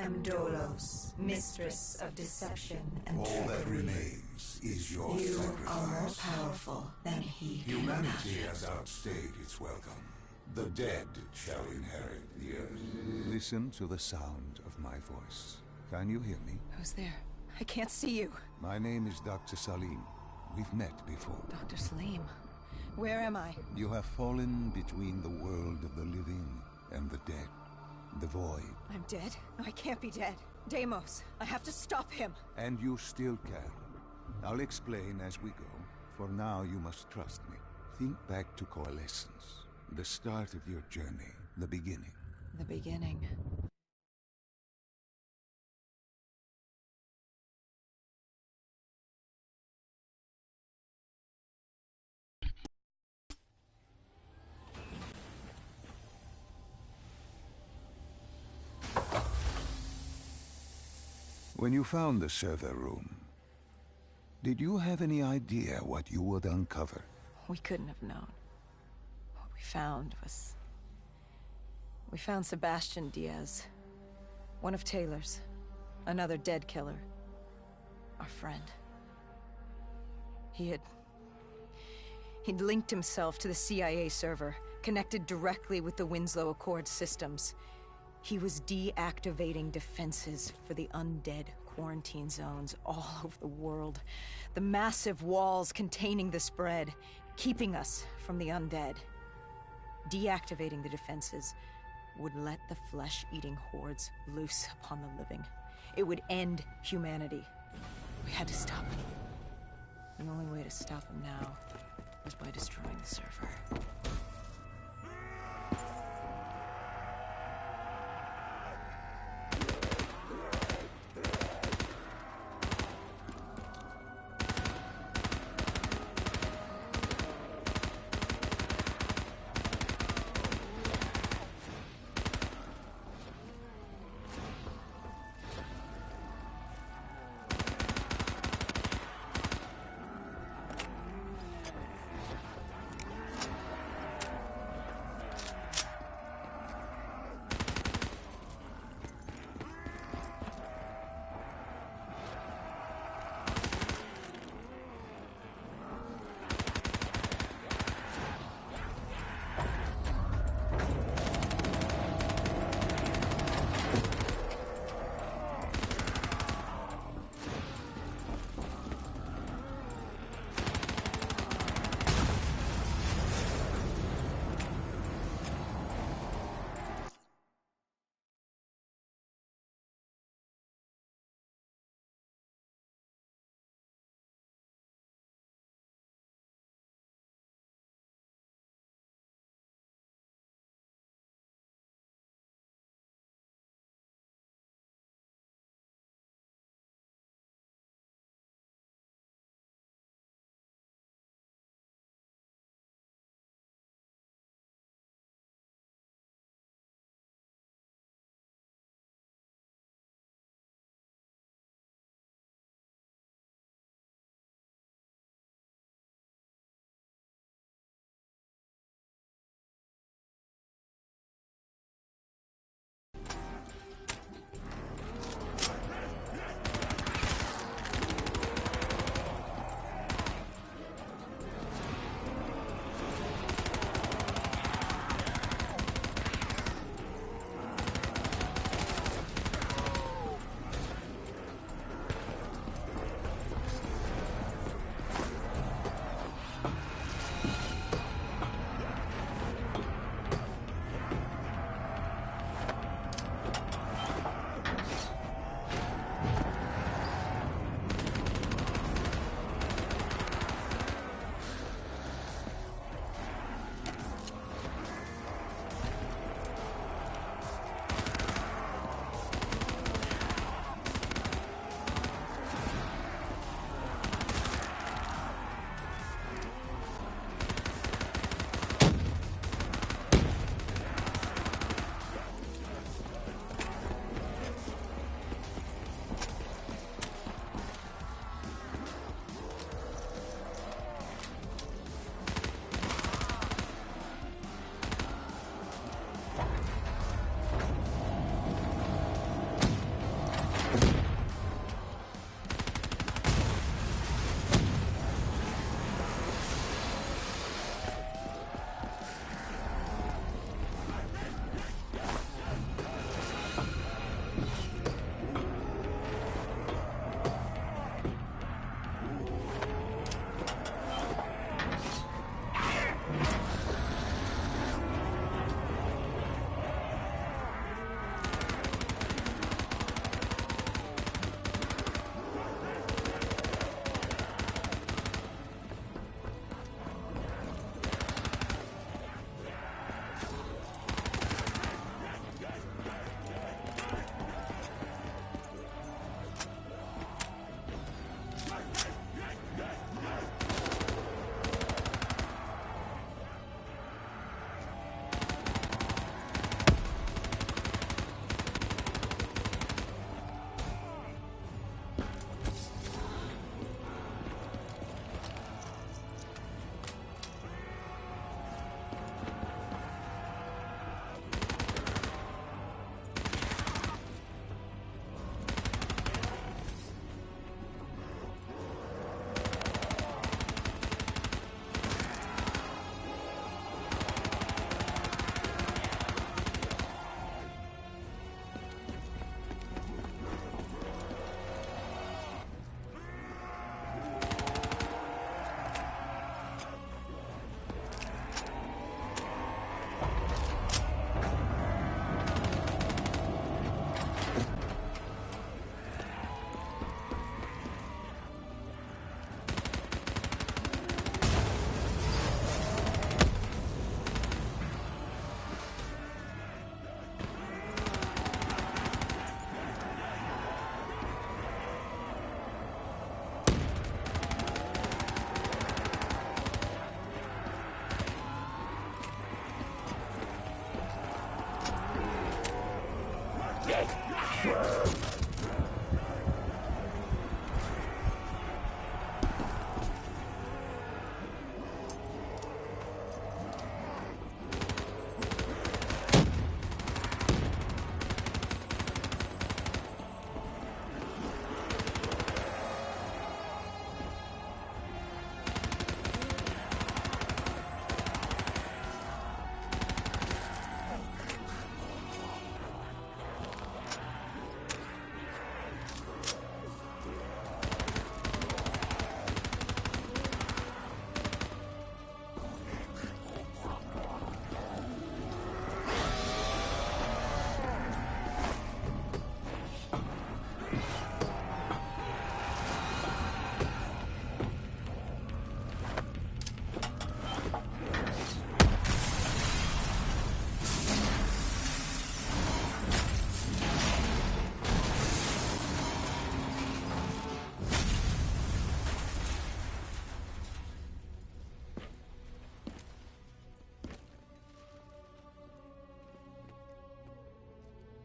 am Dolos, mistress of deception and All trickery. that remains is your You sacrifice. are more powerful than he can Humanity imagine. has outstayed its welcome. The dead shall inherit the earth. Listen to the sound of my voice. Can you hear me? Who's there? I can't see you. My name is Dr. Salim. We've met before. Dr. Salim. Where am I? You have fallen between the world of the living and the dead. The void. I'm dead? No, I can't be dead. Deimos, I have to stop him. And you still can. I'll explain as we go. For now, you must trust me. Think back to Coalescence. The start of your journey. The beginning. The beginning. When you found the server room, did you have any idea what you would uncover? We couldn't have known. What we found was... We found Sebastian Diaz. One of Taylor's. Another dead killer. Our friend. He'd linked himself to the CIA server, connected directly with the Winslow Accord systems. He was deactivating defenses for the undead quarantine zones all over the world. The massive walls containing the spread, keeping us from the undead. Deactivating the defenses would let the flesh-eating hordes loose upon the living. It would end humanity. We had to stop him. The only way to stop him now was by destroying the server.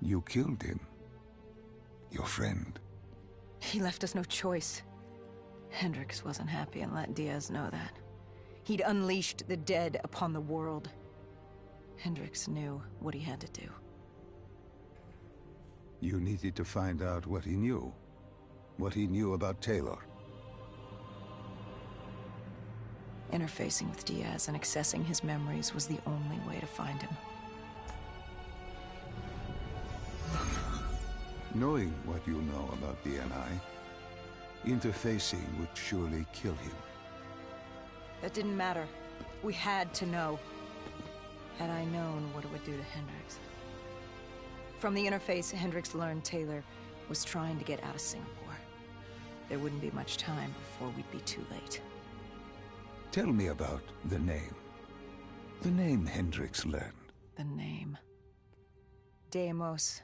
You killed him. Your friend. He left us no choice. Hendricks wasn't happy and let Diaz know that. He'd unleashed the dead upon the world. Hendricks knew what he had to do. You needed to find out what he knew. What he knew about Taylor. Interfacing with Diaz and accessing his memories was the only way to find him. Knowing what you know about DNI, interfacing would surely kill him. That didn't matter. We had to know. Had I known what it would do to Hendricks. From the interface, Hendricks learned Taylor was trying to get out of Singapore. There wouldn't be much time before we'd be too late. Tell me about the name. The name Hendricks learned. The name. Deimos.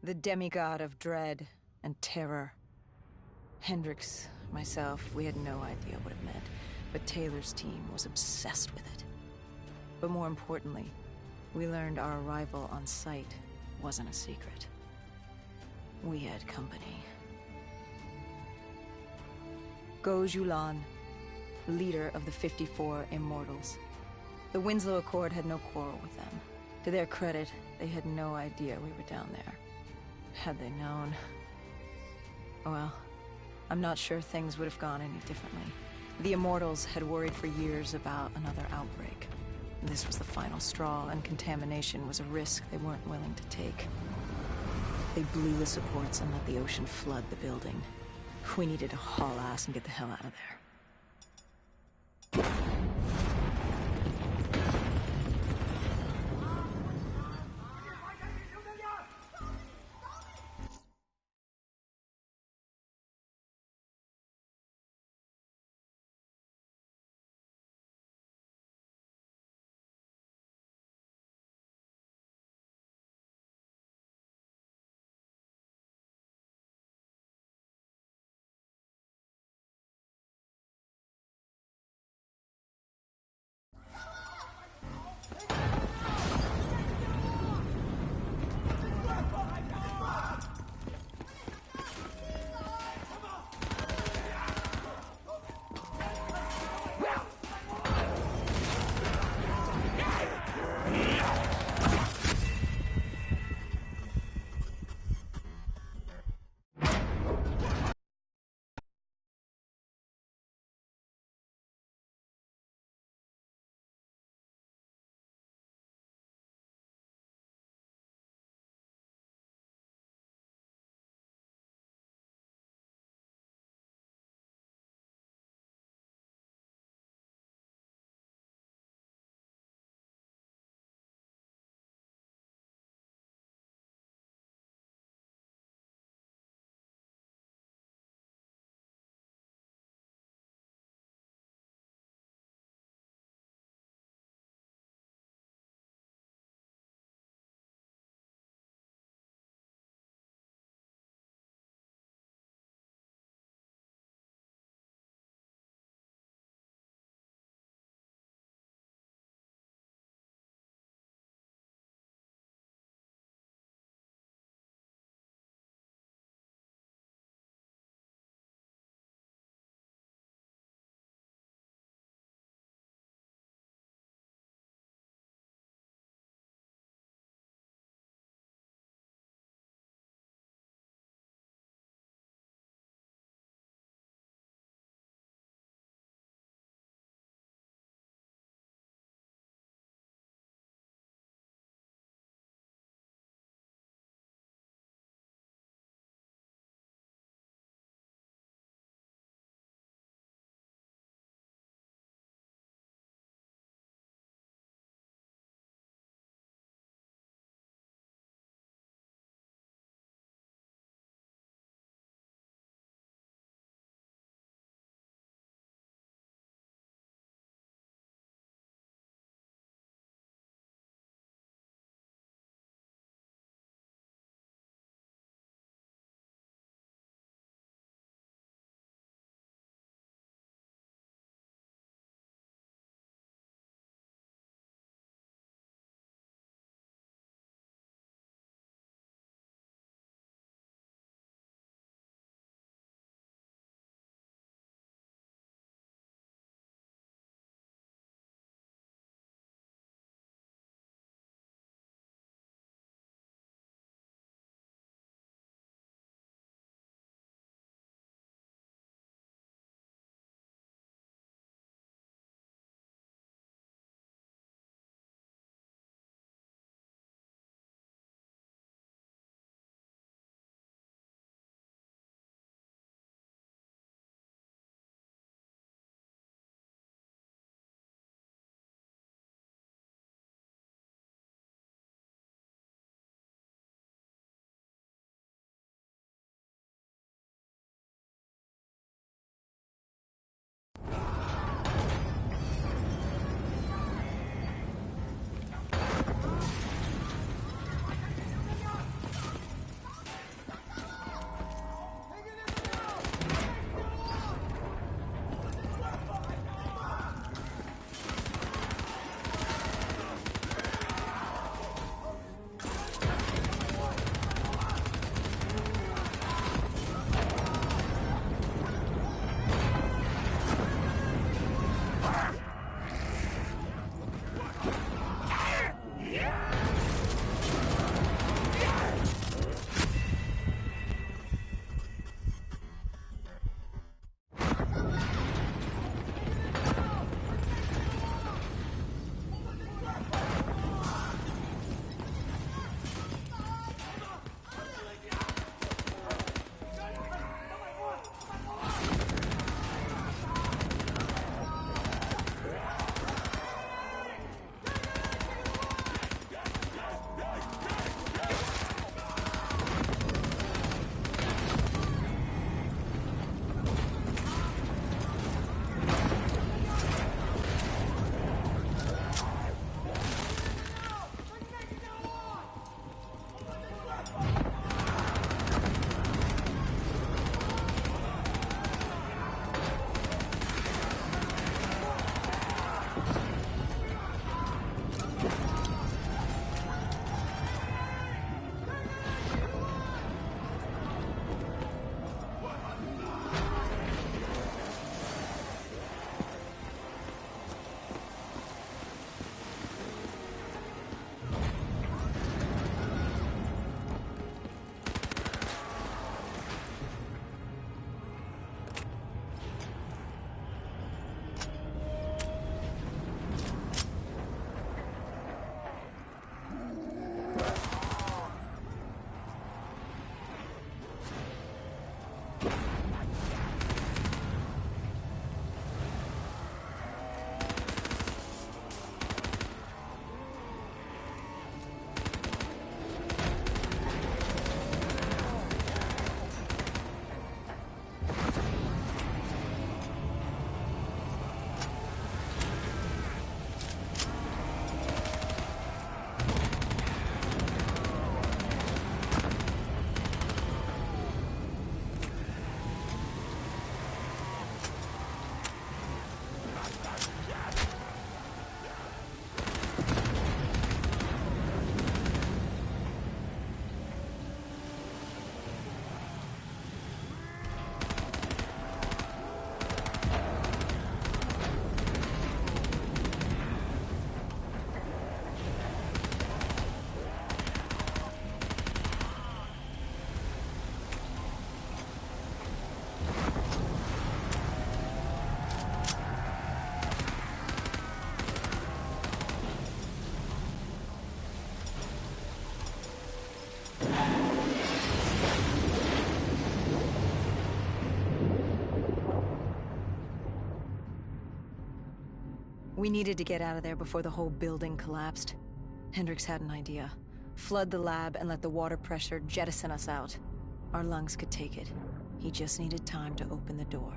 The demigod of dread and terror. Hendricks, myself, we had no idea what it meant, but Taylor's team was obsessed with it. But more importantly, we learned our arrival on site wasn't a secret. We had company. Go Julan, leader of the 54 Immortals. The Winslow Accord had no quarrel with them. To their credit, they had no idea we were down there. Had they known... well, I'm not sure things would have gone any differently. The Immortals had worried for years about another outbreak. This was the final straw, and contamination was a risk they weren't willing to take. They blew the supports and let the ocean flood the building. We needed to haul ass and get the hell out of there. We needed to get out of there before the whole building collapsed. Hendricks had an idea. Flood the lab and let the water pressure jettison us out. Our lungs could take it. He just needed time to open the door.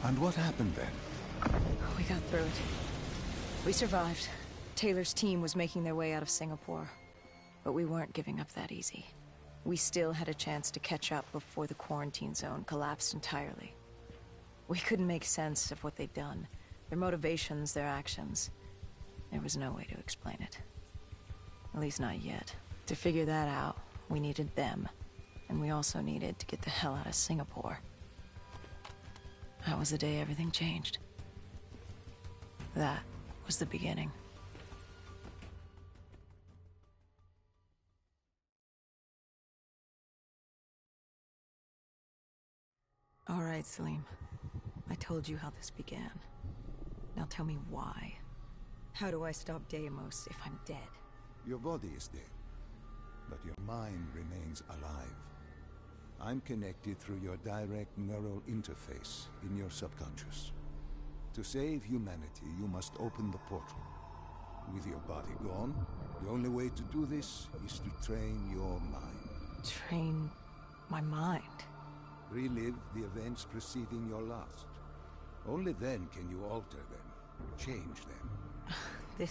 And what happened then? We got through it. We survived. Taylor's team was making their way out of Singapore. But we weren't giving up that easy. We still had a chance to catch up before the quarantine zone collapsed entirely. We couldn't make sense of what they'd done. Their motivations, their actions. There was no way to explain it. At least not yet. To figure that out, we needed them. And we also needed to get the hell out of Singapore. That was the day everything changed. That was the beginning. All right, Salim. I told you how this began. Now tell me why. How do I stop Deimos if I'm dead? Your body is dead, but your mind remains alive. I'm connected through your direct neural interface in your subconscious. To save humanity, you must open the portal. With your body gone, the only way to do this is to train your mind. Train my mind? Relive the events preceding your last. Only then can you alter them, change them.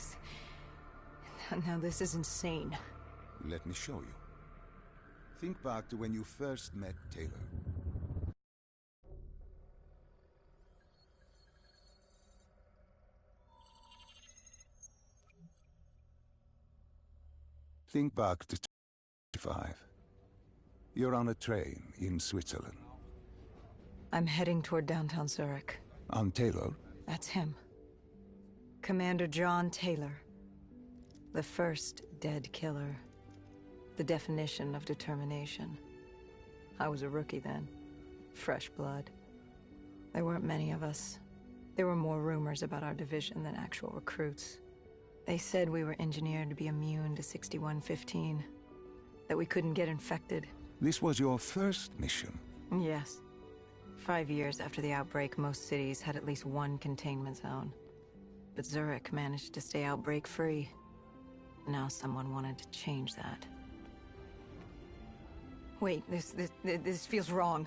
Now this is insane. Let me show you. Think back to when you first met Taylor. Think back to 25. You're on a train in Switzerland. I'm heading toward downtown Zurich. On Taylor? That's him. Commander John Taylor. The first dead killer. The definition of determination. I was a rookie then. Fresh blood. There weren't many of us. There were more rumors about our division than actual recruits. They said we were engineered to be immune to 6115. That we couldn't get infected. This was your first mission? Yes. 5 years after the outbreak, most cities had at least one containment zone. But Zurich managed to stay outbreak-free. Now someone wanted to change that. Wait, this feels wrong.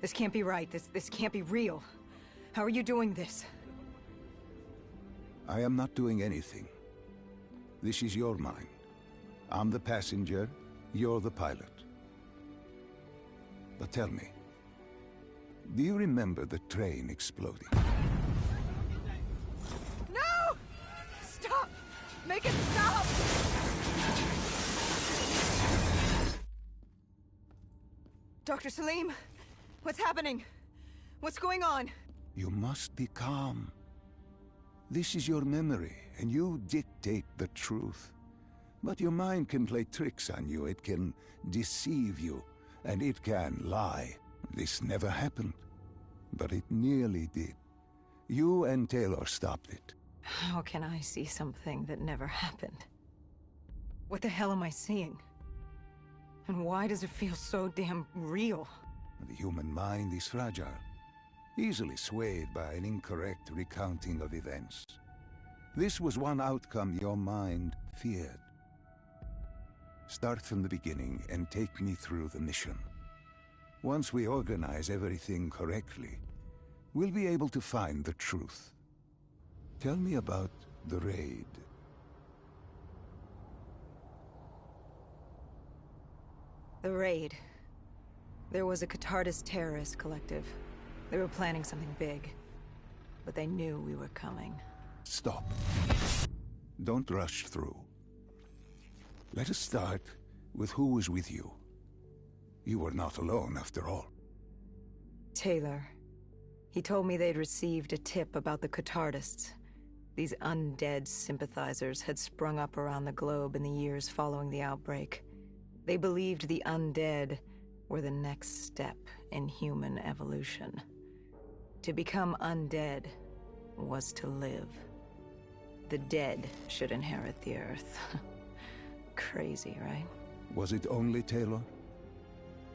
This can't be right. This can't be real. How are you doing this? I am not doing anything. This is your mind. I'm the passenger, you're the pilot. But tell me, do you remember the train exploding? No! Stop! Make it stop! Dr. Salim, what's happening? What's going on? You must be calm. This is your memory, and you dictate the truth. But your mind can play tricks on you. It can deceive you, and it can lie. This never happened, but it nearly did. You and Taylor stopped it. How can I see something that never happened? What the hell am I seeing? And why does it feel so damn real? The human mind is fragile, easily swayed by an incorrect recounting of events. This was one outcome your mind feared. Start from the beginning and take me through the mission. Once we organize everything correctly, we'll be able to find the truth. Tell me about the raid. The raid. There was a Catardist terrorist collective. They were planning something big, but they knew we were coming. Stop. Don't rush through. Let us start with who was with you. You were not alone, after all. Taylor. He told me they'd received a tip about the Catardists. These undead sympathizers had sprung up around the globe in the years following the outbreak. They believed the undead were the next step in human evolution. To become undead was to live. The dead should inherit the earth. Crazy, right? Was it only Taylor?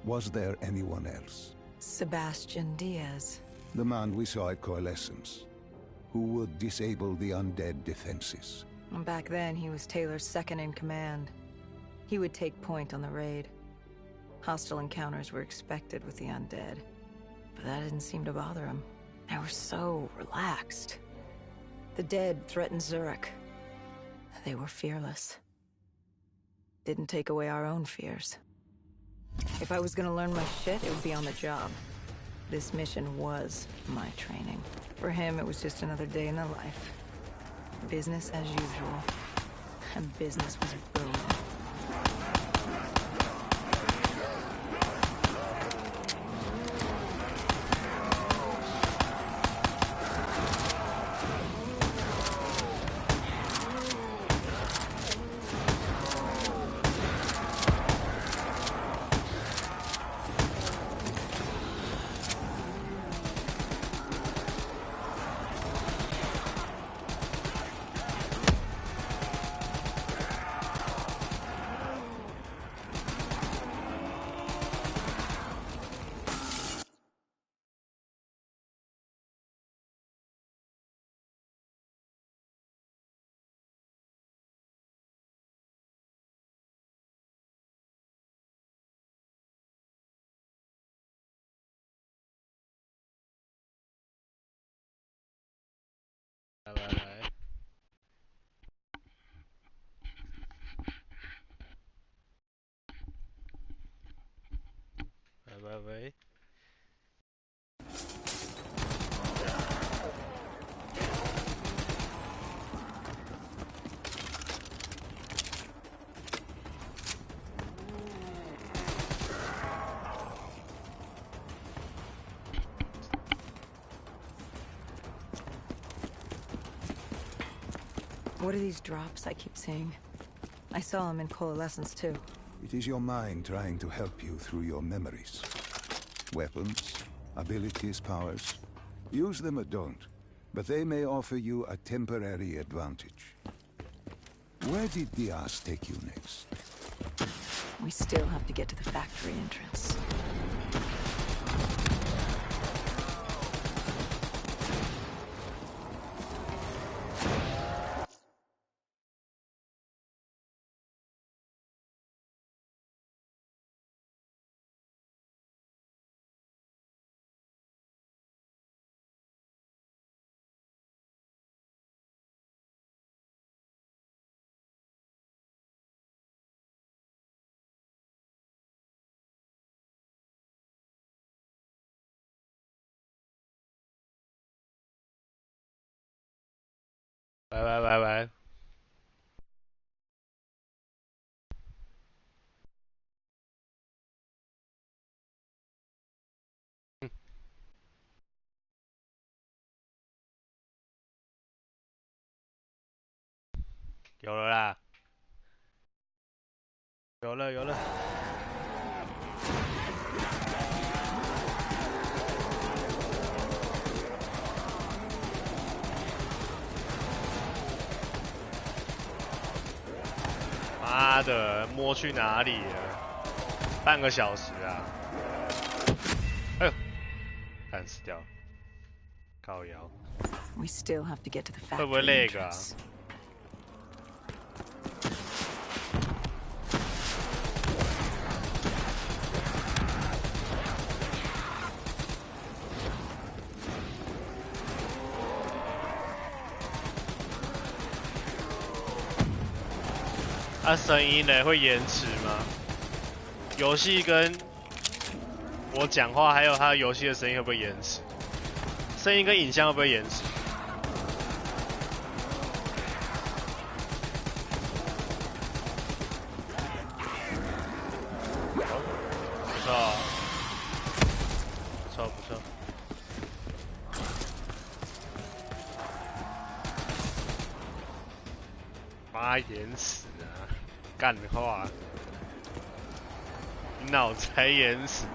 Was there anyone else? Sebastian Diaz. The man we saw at Coalescence, who would disable the undead defenses. Back then, he was Taylor's second in command. He would take point on the raid. Hostile encounters were expected with the undead, but that didn't seem to bother him. They were so relaxed. The dead threatened Zurich. They were fearless. Didn't take away our own fears. If I was gonna learn my shit, it would be on the job. This mission was my training. For him, it was just another day in the life. Business as usual. And business was booming.喂。What are these drops I keep seeing? I saw them in Coalescence too. It is your mind trying to help you through your memories. Weapons, abilities, powers. Use them or don't, but they may offer you a temporary advantage. Where did Diaz take you next? We still have to get to the factory entrance.喂。有了啦，有了。妈的，摸去哪里了？半个小时啊！哎呦，干死掉，靠腰。We still have to get to the factory 会不会累个啊？ entrance. 啊，声音呢会延迟吗？游戏跟我讲话，还有它游戏的声音会不会延迟？声音跟影像会不会延迟？不错，不错，不错。妈延迟啊！干话，你脑才延迟。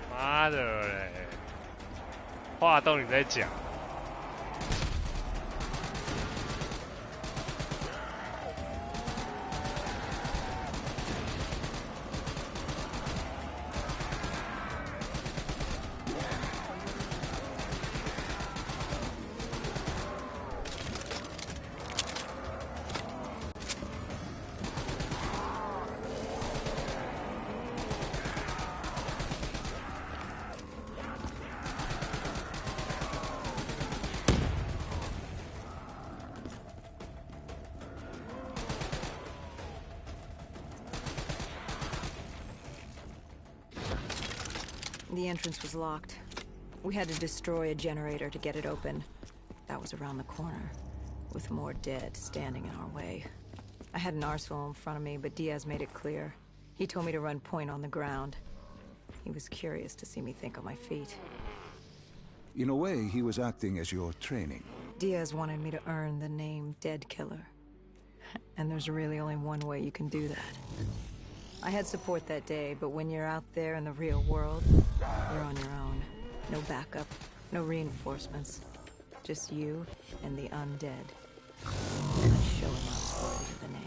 妈的嘞！话都你在讲。The entrance was locked. We had to destroy a generator to get it open. That was around the corner, with more dead standing in our way. I had an arsenal in front of me, but Diaz made it clear. He told me to run point on the ground. He was curious to see me think on my feet. In a way, he was acting as your training. Diaz wanted me to earn the name Dead Killer. And there's really only one way you can do that. I had support that day, but when you're out there in the real world, you're on your own. No backup, no reinforcements. Just you and the undead. Let's show him what's worthy of the name.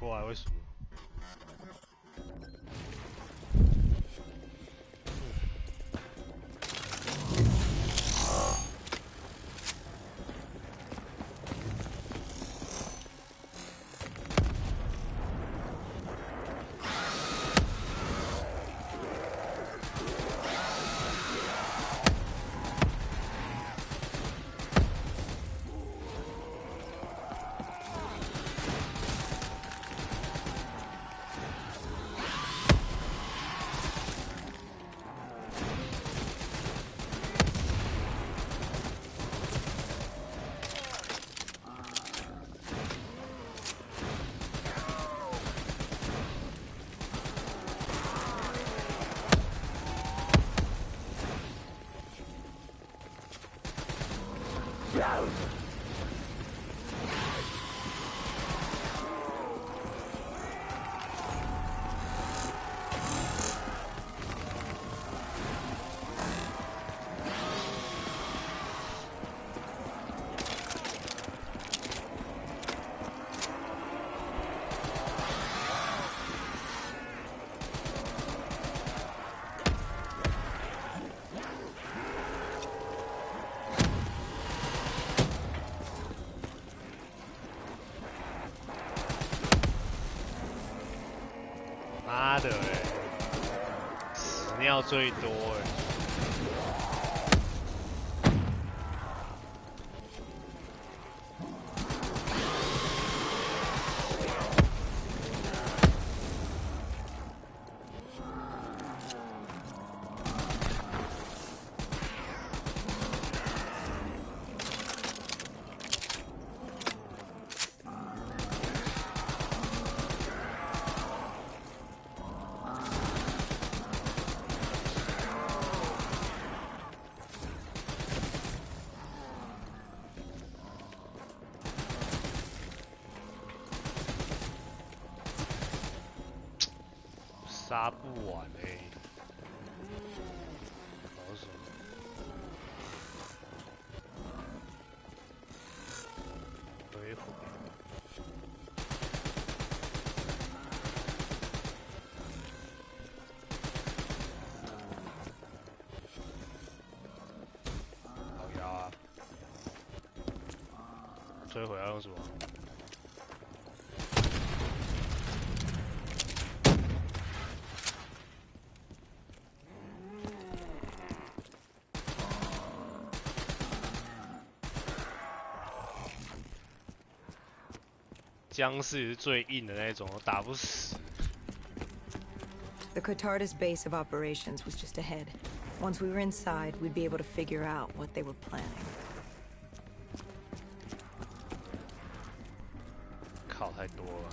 怪，为什么？妈的死尿最多杀不完搞什么？回火。好腰啊！摧毁要用什么？僵尸也是最硬的那种，打不死。The Qatar's base of operations was just ahead. Once we were inside, we'd be able to figure out what they were planning. 靠，太多了。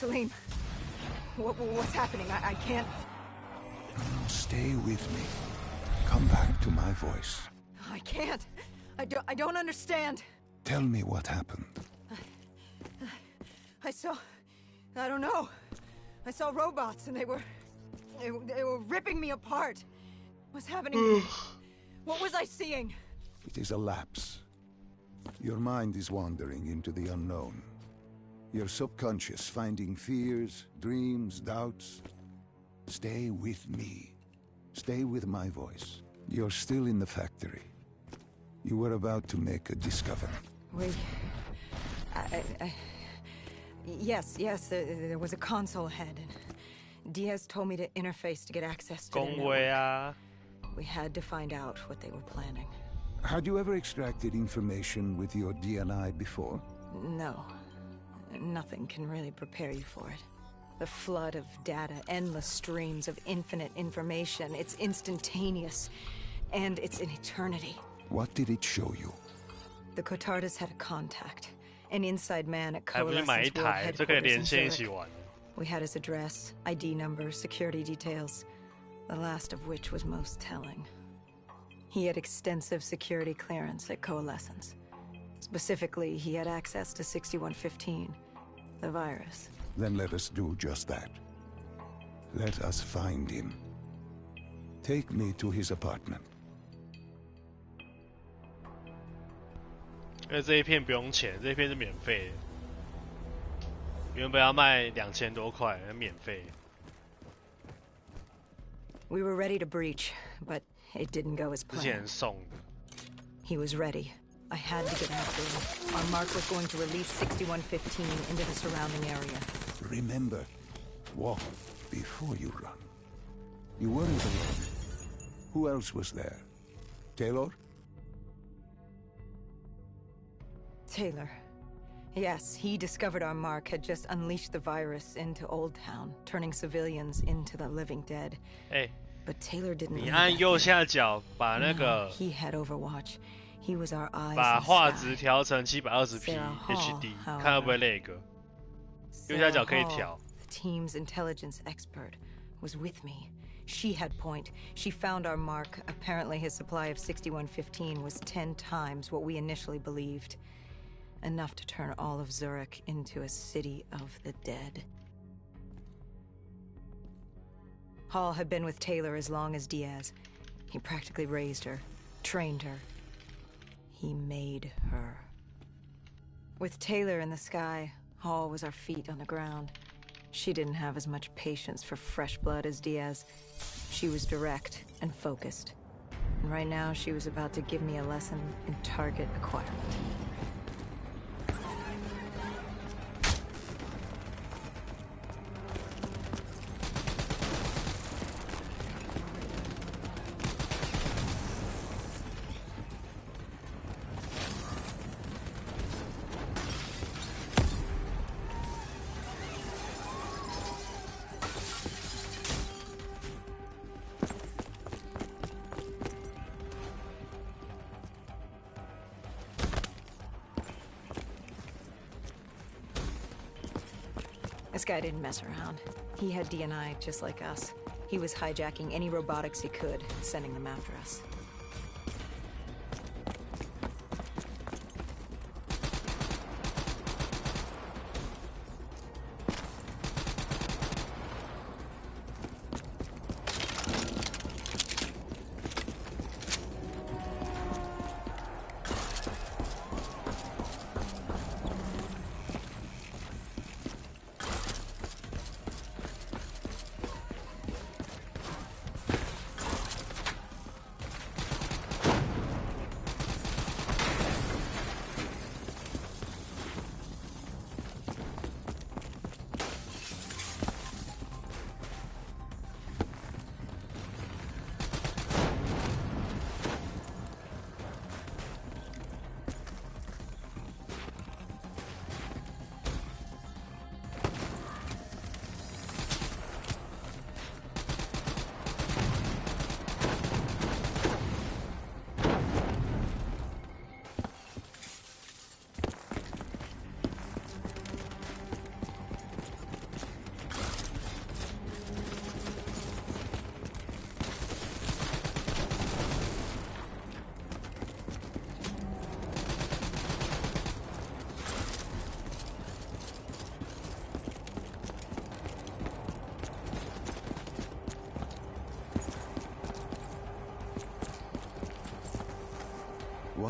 Salim, what's happening? I can't... Stay with me. Come back to my voice. I can't. I don't understand. Tell me what happened. I don't know. I saw robots and they were ripping me apart. What's happening to me? What was I seeing? It is a lapse. Your mind is wandering into the unknown. Your subconscious finding fears, dreams, doubts. Stay with me. Stay with my voice. You're still in the factory. You were about to make a discovery. Wait. Yes, there was a console ahead, and Diaz told me to interface to get access to the network. We had to find out what they were planning. Had you ever extracted information with your DNI before? No. Nothing can really prepare you for it. The flood of data, endless streams of infinite information, it's instantaneous, and it's an eternity. What did it show you? The Cotardas had a contact. An inside man at Coalescence World Headquarters in Zurich. We had his address, ID number, security details, the last of which was most telling. He had extensive security clearance at Coalescence. Specifically, he had access to 6115, the virus. Then let us do just that. Let us find him. Take me to his apartment. 因为这一片不用钱，这一片是免费的。原本要卖2000多块，免费。We were ready to breach, but it didn't go as 之前 planned. 送的。He was ready. I had to get after him. Our mark was going to release 6115 into the surrounding area. Remember, walk before you run. You weren't alone. Who else was there? Taylor? Taylor. Yes, he discovered our mark had just unleashed the virus into Old Town, turning civilians into the living dead. But Taylor didn't. 你按右下角把那个 He had Overwatch. He was our eyes. 把画质调成720p HD， 看会不会那个。右下角可以调。The team's intelligence expert was with me. She had point. She found our mark. Apparently, his supply of 6115 was 10 times what we initially believed. Enough to turn all of Zurich into a city of the dead. Hall had been with Taylor as long as Diaz. He practically raised her, trained her. He made her. With Taylor in the sky, Hall was our feet on the ground. She didn't have as much patience for fresh blood as Diaz. She was direct and focused. And right now, she was about to give me a lesson in target acquirement. This guy didn't mess around. He had DNI just like us. He was hijacking any robotics he could, sending them after us.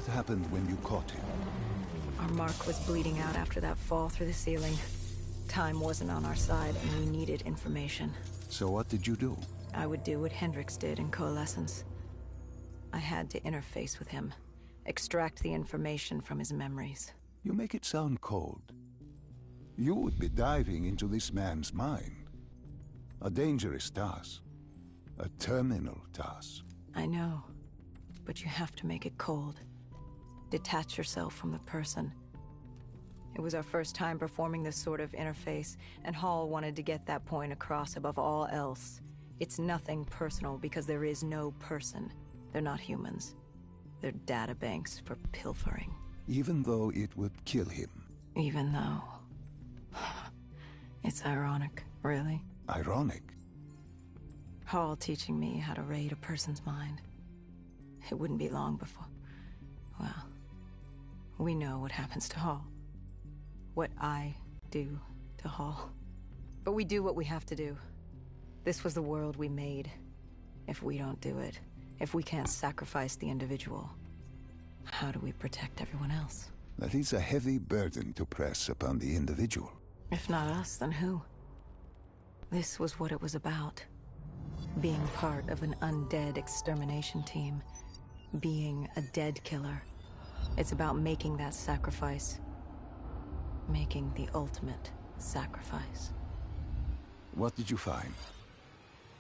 What happened when you caught him? Our mark was bleeding out after that fall through the ceiling. Time wasn't on our side, and we needed information. So what did you do? I would do what Hendrix did in Coalescence. I had to interface with him, extract the information from his memories. You make it sound cold. You would be diving into this man's mind. A dangerous task. A terminal task. I know, but you have to make it cold. Detach yourself from the person. It was our first time performing this sort of interface, and Hall wanted to get that point across above all else. It's nothing personal because there is no person. They're not humans. They're databanks for pilfering. Even though it would kill him. Even though... It's ironic, really. Ironic? Hall teaching me how to raid a person's mind. It wouldn't be long before... Well, we know what happens to Hall. What I do to Hall. But we do what we have to do. This was the world we made. If we don't do it, if we can't sacrifice the individual, how do we protect everyone else? That is a heavy burden to press upon the individual. If not us, then who? This was what it was about. Being part of an undead extermination team. Being a dead killer. It's about making that sacrifice. Making the ultimate sacrifice. What did you find?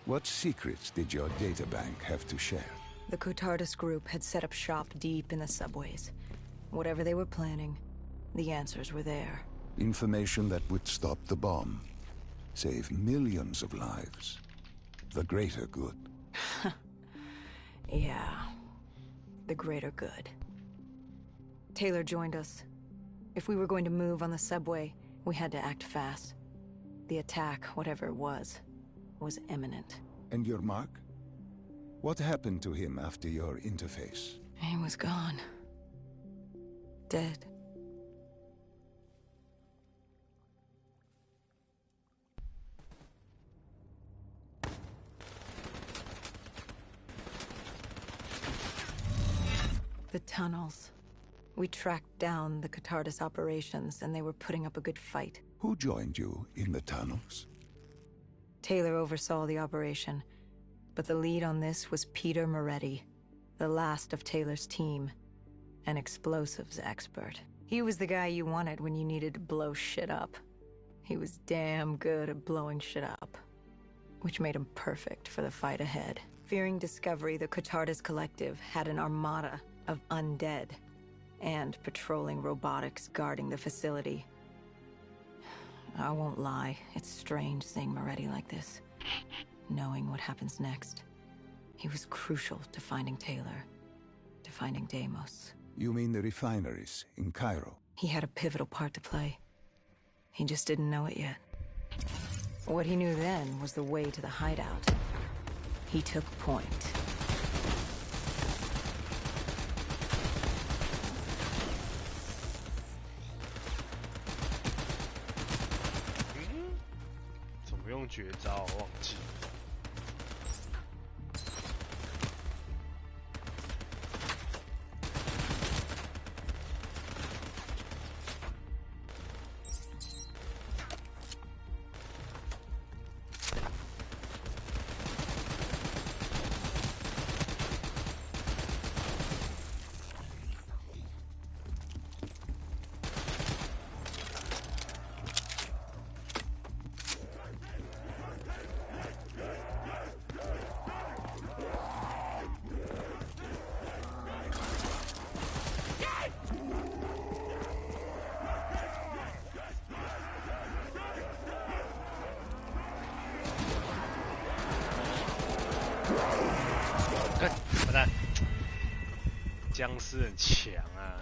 What secrets did your databank have to share? The Cotardis group had set up shop deep in the subways. Whatever they were planning, the answers were there. Information that would stop the bomb. Save millions of lives. The greater good. Yeah. The greater good. Taylor joined us. If we were going to move on the subway, we had to act fast. The attack, whatever it was imminent. And your mark? What happened to him after your interface? He was gone. Dead. The tunnels. We tracked down the Cotardis operations, and they were putting up a good fight. Who joined you in the tunnels? Taylor oversaw the operation, but the lead on this was Peter Moretti, the last of Taylor's team, an explosives expert. He was the guy you wanted when you needed to blow shit up. He was damn good at blowing shit up, which made him perfect for the fight ahead. Fearing discovery, the Cotardis Collective had an armada of undead and patrolling robotics guarding the facility. I won't lie, it's strange seeing Moretti like this. Knowing what happens next. He was crucial to finding Taylor, to finding Deimos. You mean the refineries in Cairo? He had a pivotal part to play. He just didn't know it yet. What he knew then was the way to the hideout. He took point.用绝招忘记。完蛋，僵尸很强啊！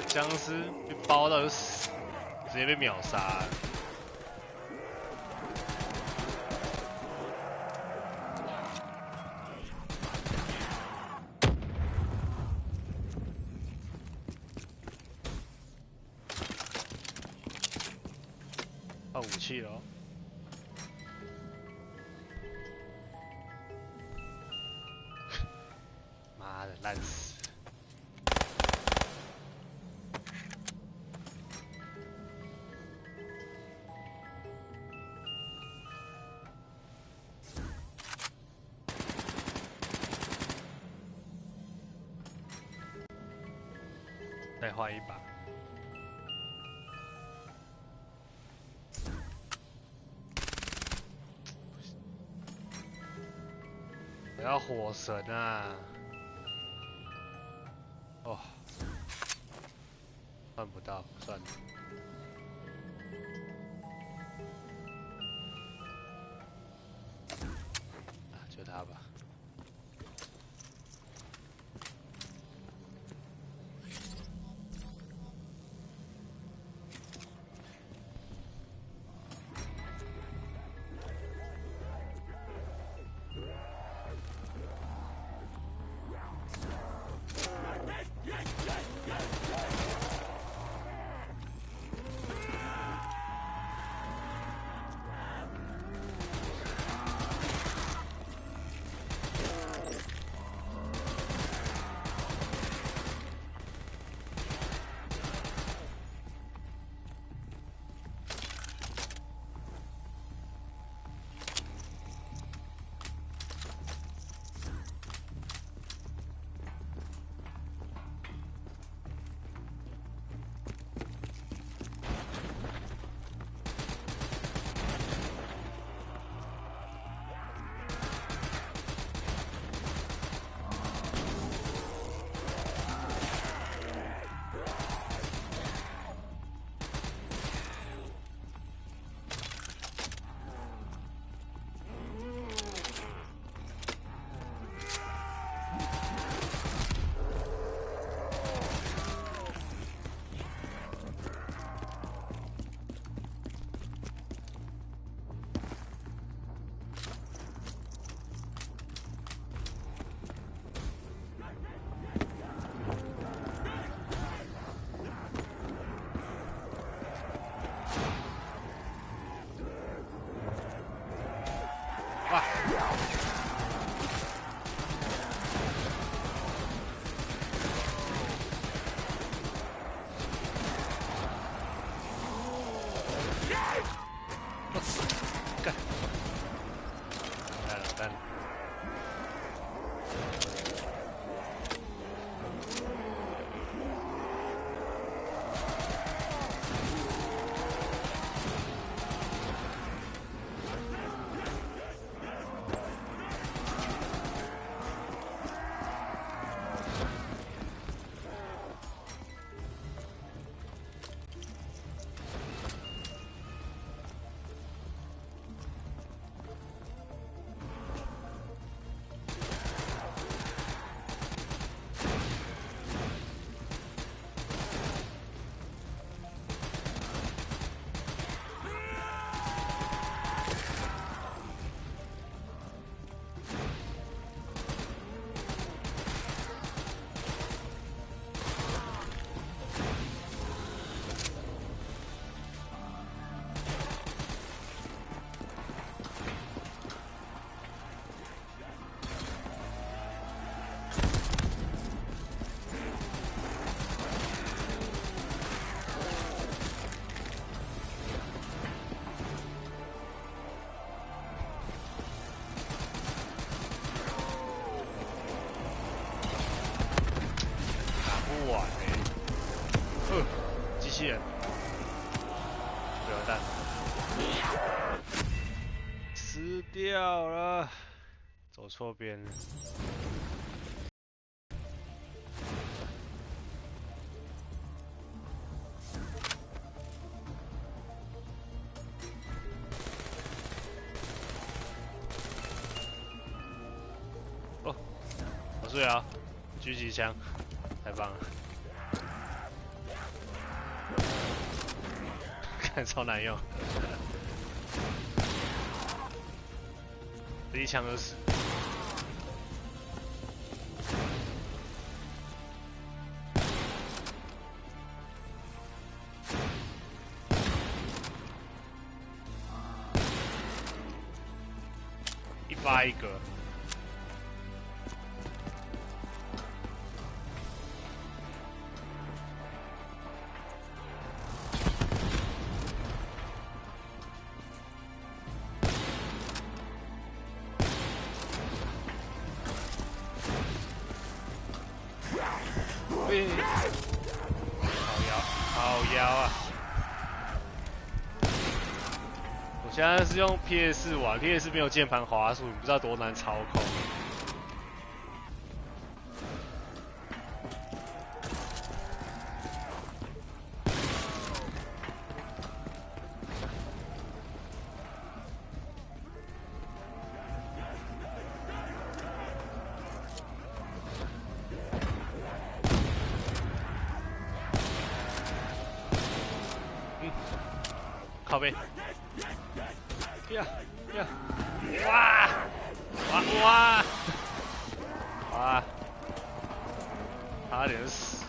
僵尸被包到就死，直接被秒杀了。换武器了。妈的，烂死！再换一把。我要火神啊！哦，换不到，算了。啊，就他吧。干！干了！机器人，榴弹，死掉了，走错边了。哦，好睡啊，狙击枪，太棒了。看超难用，这一枪就死。一发一个。好腰啊！我现在是用 PS4 玩 ，PS4 没有键盘滑鼠，你不知道多难操控。靠背，呀，哇，差点死。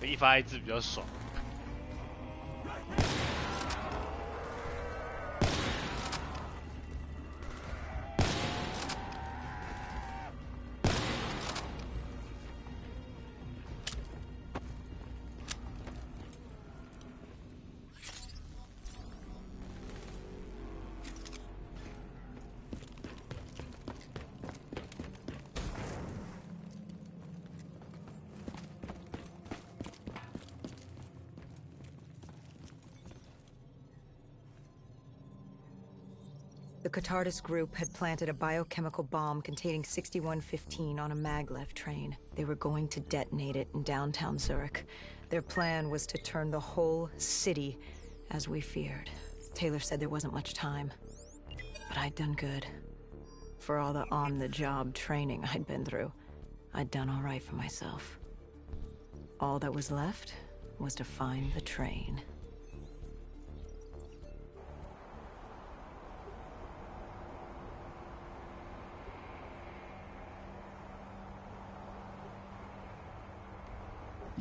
一发一致比较爽。The Catardus group had planted a biochemical bomb containing 6115 on a maglev train. They were going to detonate it in downtown Zurich. Their plan was to turn the whole city as we feared. Taylor said there wasn't much time, but I'd done good. For all the on-the-job training I'd been through, I'd done all right for myself. All that was left was to find the train.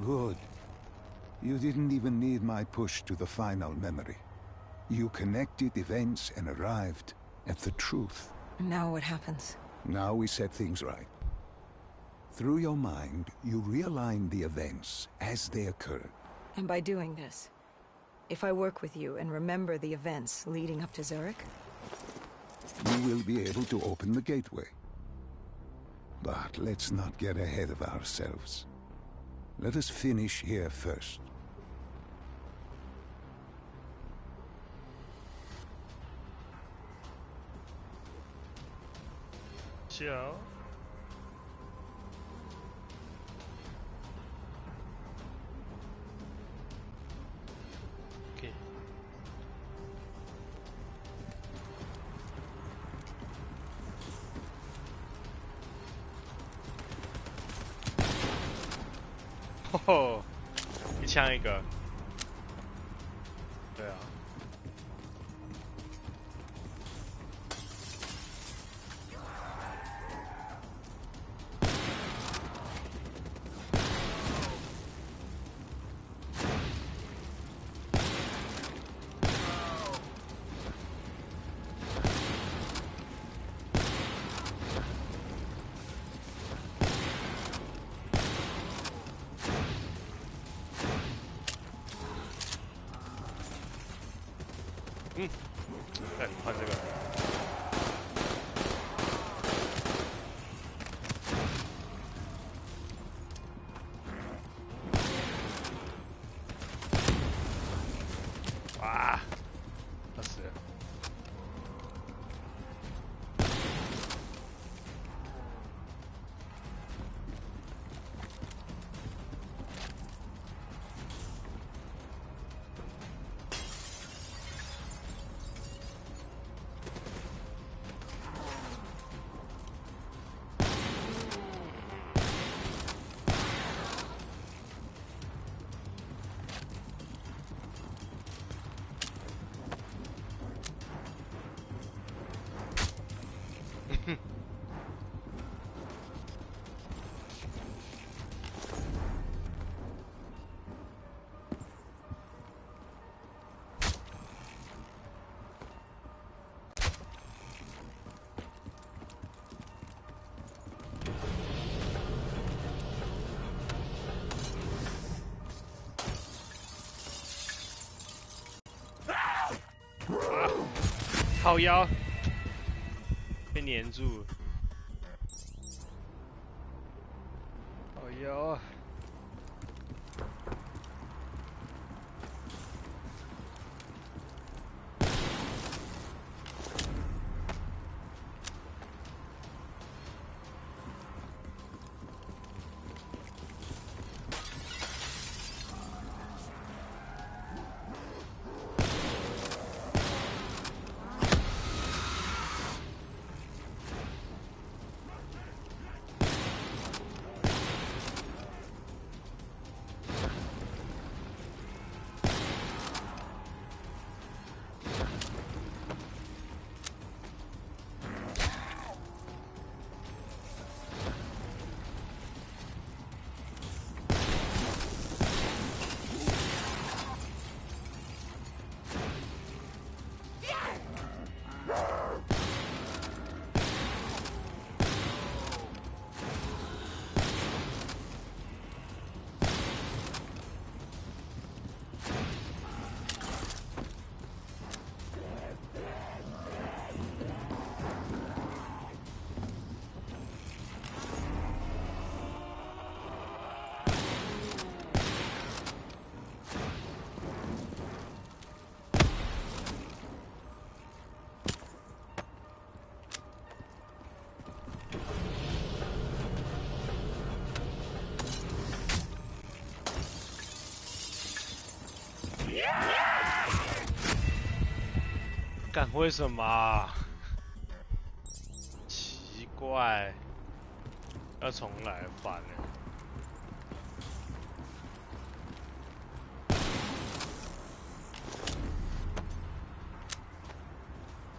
Good. You didn't even need my push to the final memory. You connected events and arrived at the truth. Now what happens? Now we set things right. Through your mind, you realign the events as they occurred. And by doing this, if I work with you and remember the events leading up to Zurich? You will be able to open the gateway. But let's not get ahead of ourselves. Let us finish here first. Joe. Okay. Oh, 一枪一个。对啊。嗯，哎，换这个。啊！靠腰，被粘住了。靠腰啊！干为什么啊？奇怪，要重来烦了。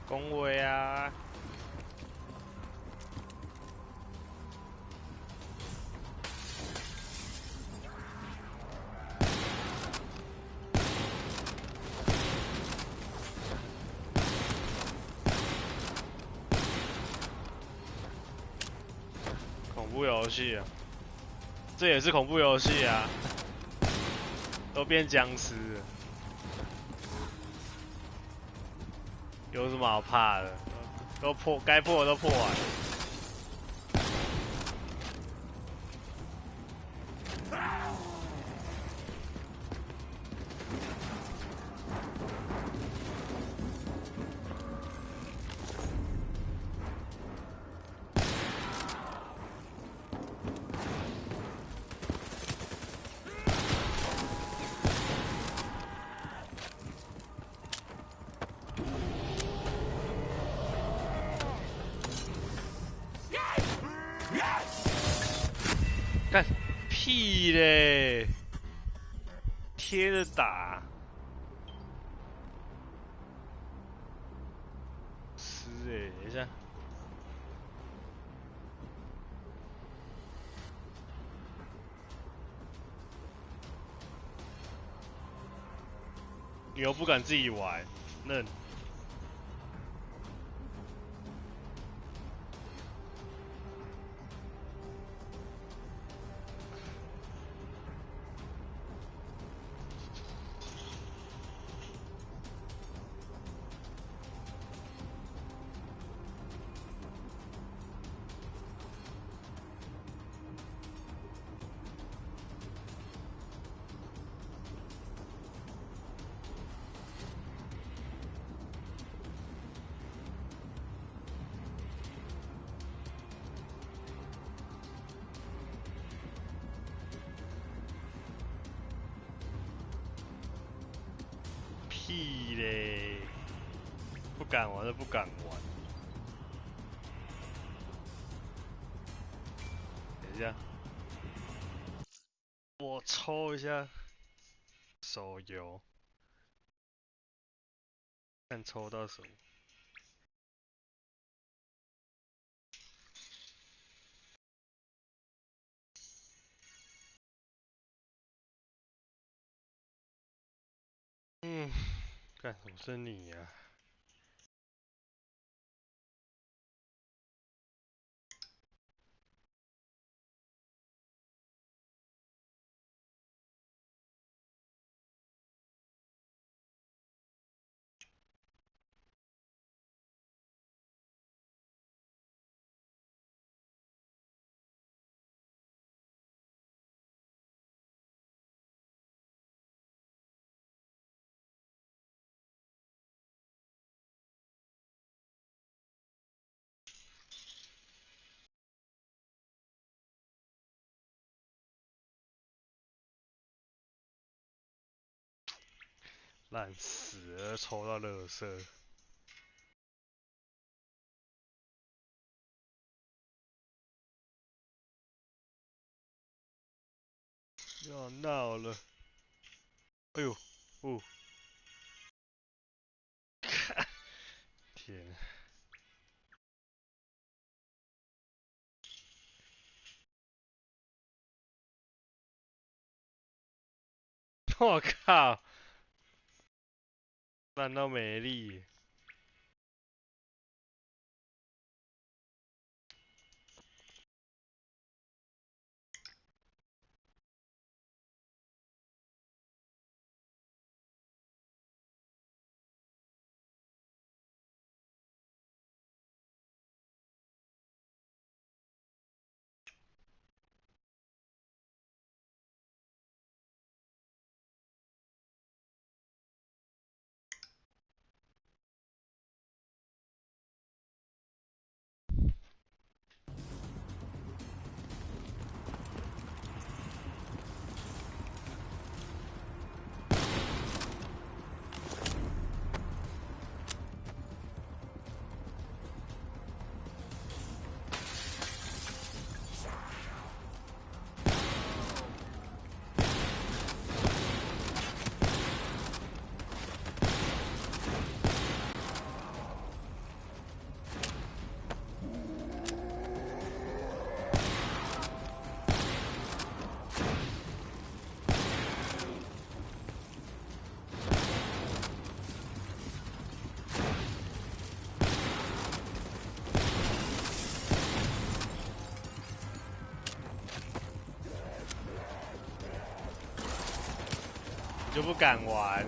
恭维啊！恐怖游戏啊，这也是恐怖游戏啊，都变僵尸了，有什么好怕的？都破，该破的都破完了。干屁嘞！贴着打，是等一下，你又不敢自己玩，嫩。屁嘞！不敢玩就不敢玩。等一下，我抽一下手游，看抽到什么。嗯，干什么是你呀？烂死了，抽到垃圾。要闹了！哎呦，哦，天！我靠，烂到没力。就不敢玩，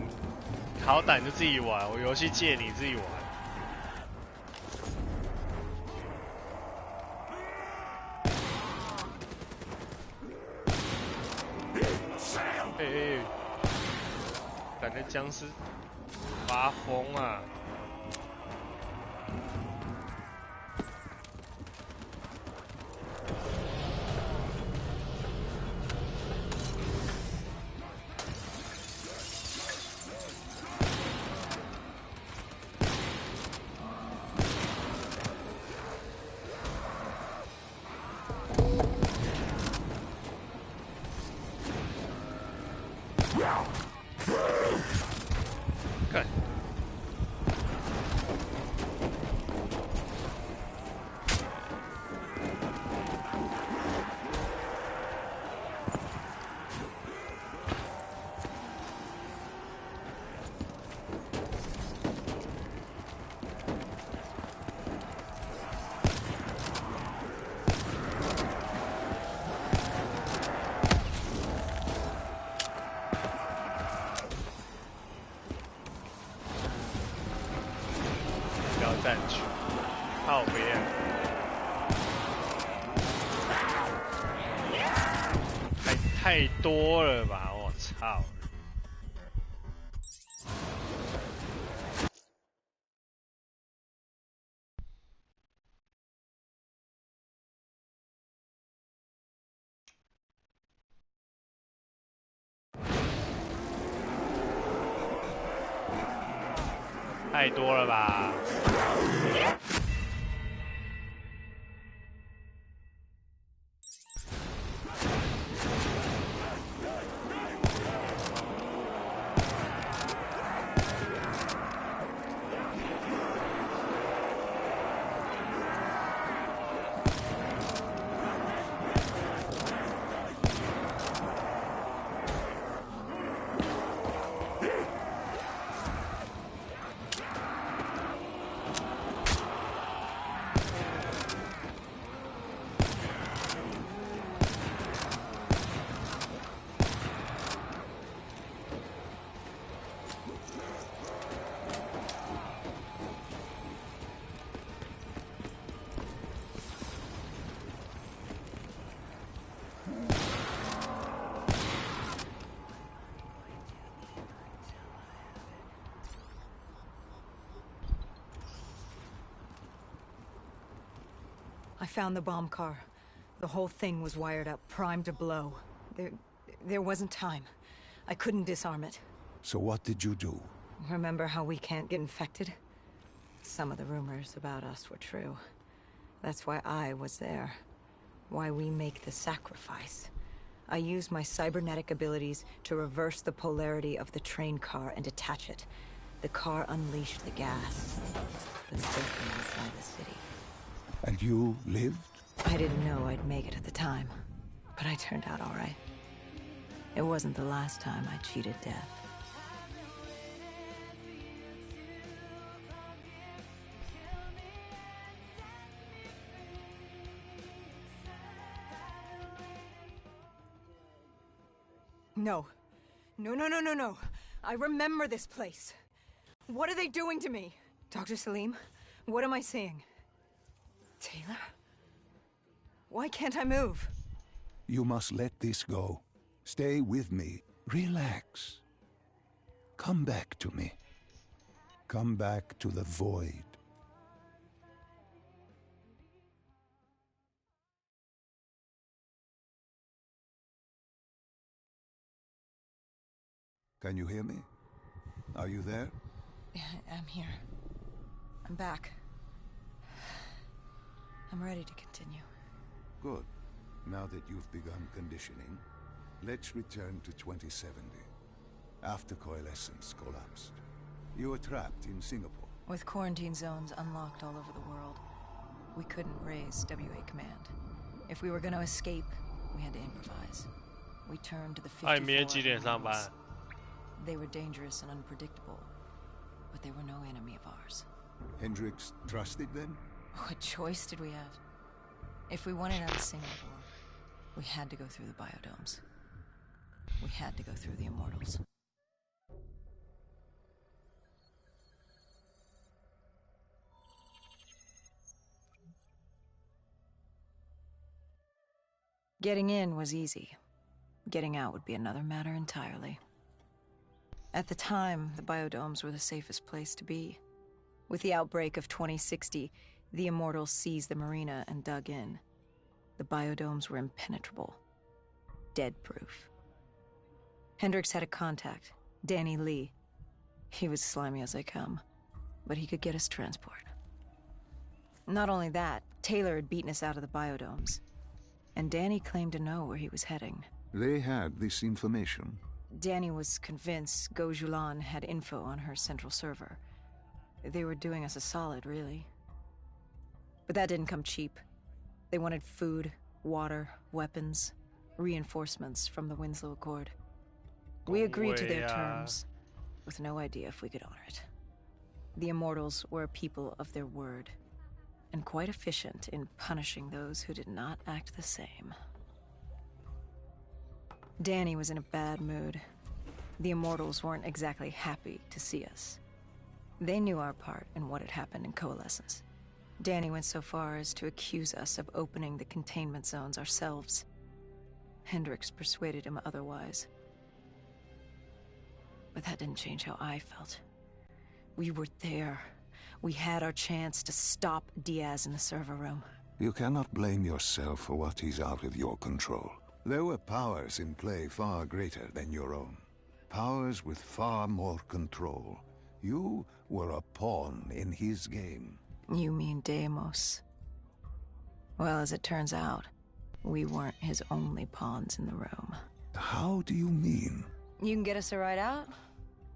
好歹就自己玩，我游戏借你自己玩。感觉僵尸发疯啊！看，不要占据，靠边！太多了吧！我操！太多了吧！I found the bomb car. The whole thing was wired up, primed to blow. There wasn't time. I couldn't disarm it. So what did you do? Remember how we can't get infected? Some of the rumors about us were true. That's why I was there. Why we make the sacrifice. I used my cybernetic abilities to reverse the polarity of the train car and detach it. The car unleashed the gas. That's broken inside the city. And you lived? I didn't know I'd make it at the time, but I turned out all right. It wasn't the last time I cheated death. No. No. I remember this place. What are they doing to me? Dr. Salim, what am I seeing? Taylor? Why can't I move? You must let this go. Stay with me. Relax. Come back to me. Come back to the void. Can you hear me? Are you there? Yeah, I'm here. I'm back. I'm ready to continue. Good. Now that you've begun conditioning, let's return to 2070. After coalescence collapsed. You were trapped in Singapore. With quarantine zones unlocked all over the world, we couldn't raise WA command. If we were going to escape, we had to improvise. We turned to the 54 They were dangerous and unpredictable, but they were no enemy of ours. Hendricks trusted them? What choice did we have? If we wanted out of Singapore, we had to go through the biodomes. We had to go through the Immortals. Getting in was easy. Getting out would be another matter entirely. At the time, the biodomes were the safest place to be. With the outbreak of 2060, the Immortals seized the marina and dug in. The biodomes were impenetrable. Dead-proof. Hendricks had a contact, Danny Lee. He was slimy as they come, but he could get us transport. Not only that, Taylor had beaten us out of the biodomes, and Danny claimed to know where he was heading. They had this information. Danny was convinced Gojulan had info on her central server. They were doing us a solid, really. But that didn't come cheap. They wanted food, water, weapons, reinforcements from the Winslow Accord. We agreed to their terms, with no idea if we could honor it. The Immortals were a people of their word, and quite efficient in punishing those who did not act the same. Danny was in a bad mood. The Immortals weren't exactly happy to see us. They knew our part in what had happened in Coalescence. Danny went so far as to accuse us of opening the containment zones ourselves. Hendricks persuaded him otherwise. But that didn't change how I felt. We were there. We had our chance to stop Diaz in the server room. You cannot blame yourself for what is out of your control. There were powers in play far greater than your own. Powers with far more control. You were a pawn in his game. You mean Deimos? Well, as it turns out, we weren't his only pawns in the room. How do you mean? You can get us a ride out?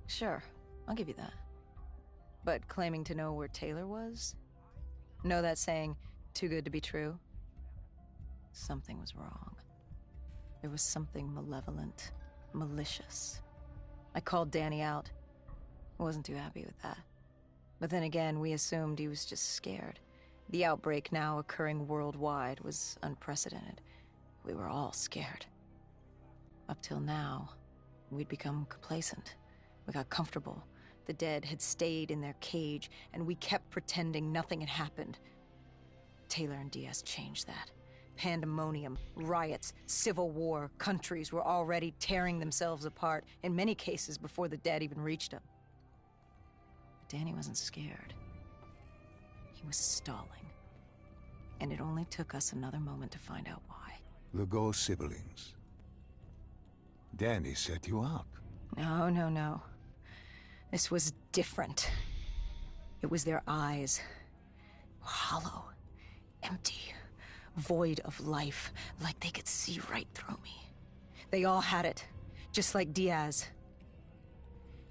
Sure, I'll give you that. But claiming to know where Taylor was? Know that saying, too good to be true? Something was wrong. There was something malevolent, malicious. I called Danny out. Wasn't too happy with that. But then again, we assumed he was just scared. The outbreak now occurring worldwide was unprecedented. We were all scared. Up till now, we'd become complacent. We got comfortable. The dead had stayed in their cage, and we kept pretending nothing had happened. Taylor and Diaz changed that. Pandemonium, riots, civil war, countries were already tearing themselves apart, in many cases before the dead even reached them. But Danny wasn't scared. He was stalling. And it only took us another moment to find out why. The Ghost siblings. Danny set you up. No. This was different. It was their eyes. Hollow, empty, void of life, like they could see right through me. They all had it, just like Diaz.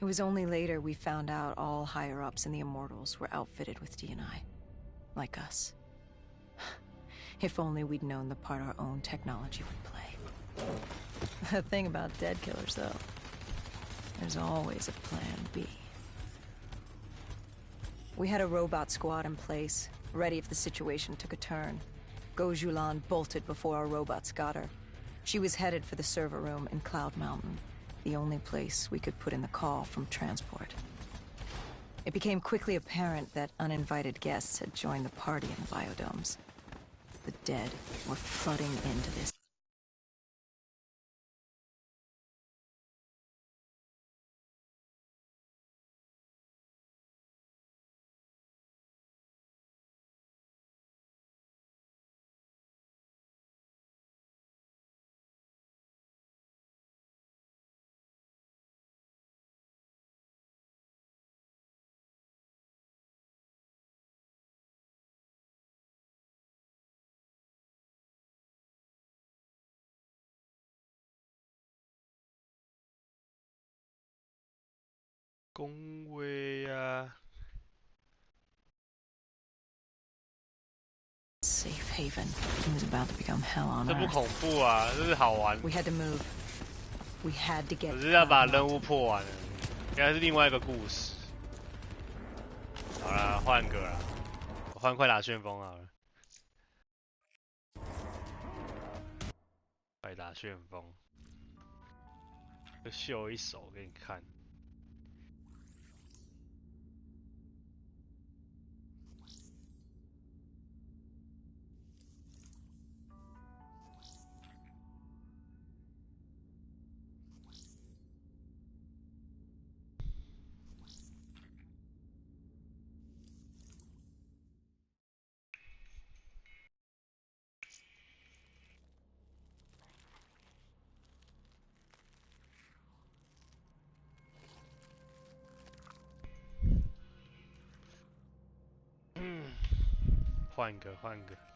It was only later we found out all higher-ups in the Immortals were outfitted with D&I. Like us. If only we'd known the part our own technology would play. The thing about dead killers, though, there's always a plan B. We had a robot squad in place, ready if the situation took a turn. Gojulan bolted before our robots got her. She was headed for the server room in Cloud Mountain, the only place we could put in the call from transport. It became quickly apparent that uninvited guests had joined the party in the biodomes. The dead were flooding into this.恭维啊！ Safe haven. It was about to become hell on 这不 earth. 恐怖啊，这是好玩。 We had to move. We had to get. 只是要把任务破完了，应该是另外一个故事。好啦，换个啦，我换快打旋风好了。快打旋风，就秀一手给你看。换一个，换一个。